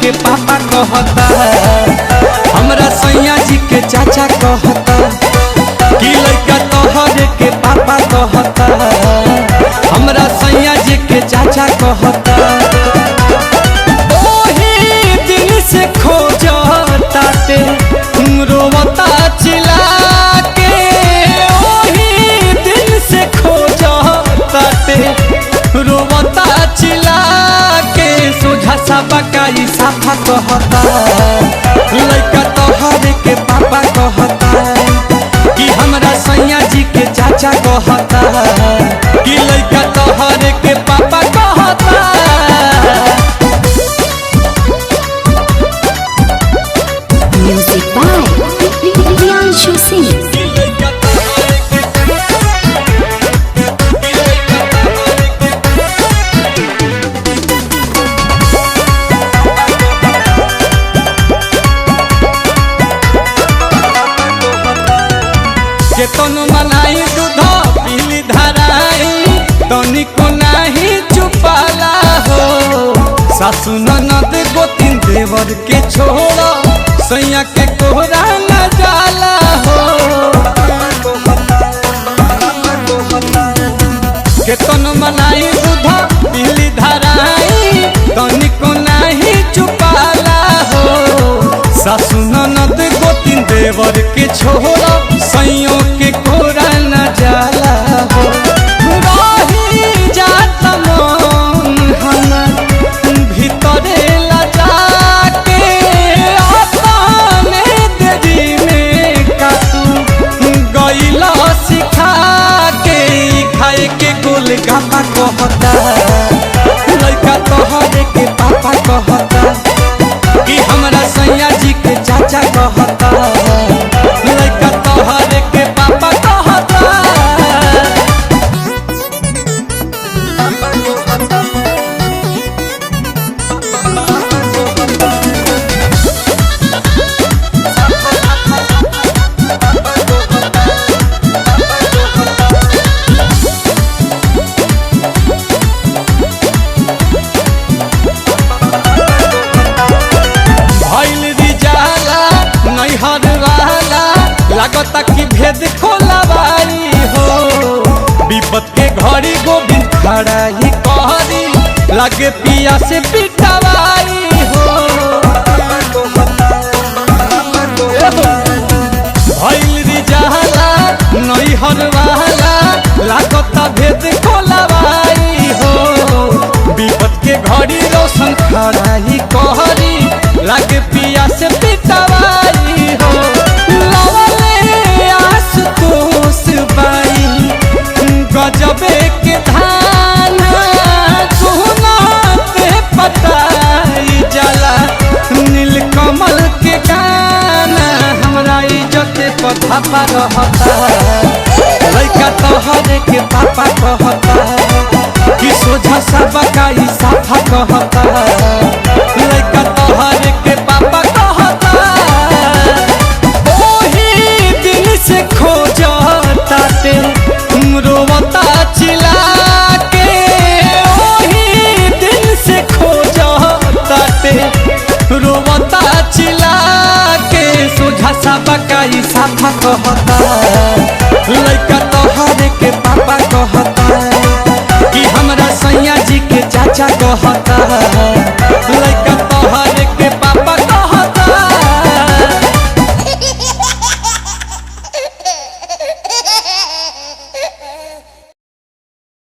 के पापा कहता, हमरा सैया जी के चाचा कहता कि लड़का तोहरे के पापा कहता, हमरा सैया जी के चाचा कहता। ओही दिन से खोजता ते रोवता चिल्ला के, ओही दिन से खोजता ते रोवता चिल्ला के। सोझा सा बकाई साफा कहता, लड़का तोहरे के पापा कहता कि हमरा सैया जी के चाचा कहता कि लड़का तोहरे के पापा कहता। Music by Priyanshu Singh. केतन मनाई दूध पीली धराई तनिको नाही चुपाला हो। सासु ननद गोतिन देवर के छोड़ा सैया के कोहरा न जाला हो। केतन मनाई दूध पीली धराई तनिको नाही चुपाला हो। सासु ननद गोतिन देवर के छोड़ा सैयों के कोरा न जाला हो। रही जात मन हमर भीतरे लजा के, अपने देरी में कातू गइला सिखा के। खाए के गोलगप्पा कहता, लड़का तोहरे के पापा कहता कि हमरा सैया जी के चाचा कहता, लड़का तोहरे के पापा कहता। लागता कि भेद खोलवाई हो। विपत के घड़ी गोविंद खड़ा ही कहरी, लगे पिया से पिटवाई हो। भइल रिजाला नैहर वाला, लागता भेद खोलवाई हो। विपत के घड़ी रोशन खड़ा ही कहरी, लगे पिया से पिटवाई हो। गजबे के धान सुनाते पताई जला, नीलकमल के गाना हमरा इज्जत पथा पर रहता। लड़का तोहरे के पापा कहता कि सोझा सा बकाई साफा कहता, लड़का तोहरे के पापा कहता। ओही दिन से खोजता ते रोवता चिल्ला के, ओही दिन से खोजता ते रोवता चिल्ला के। सोझा सा बकाई साफा कहता, लड़का तोहरे के पापा कहता कि हमरा सैया जी के चाचा कहता।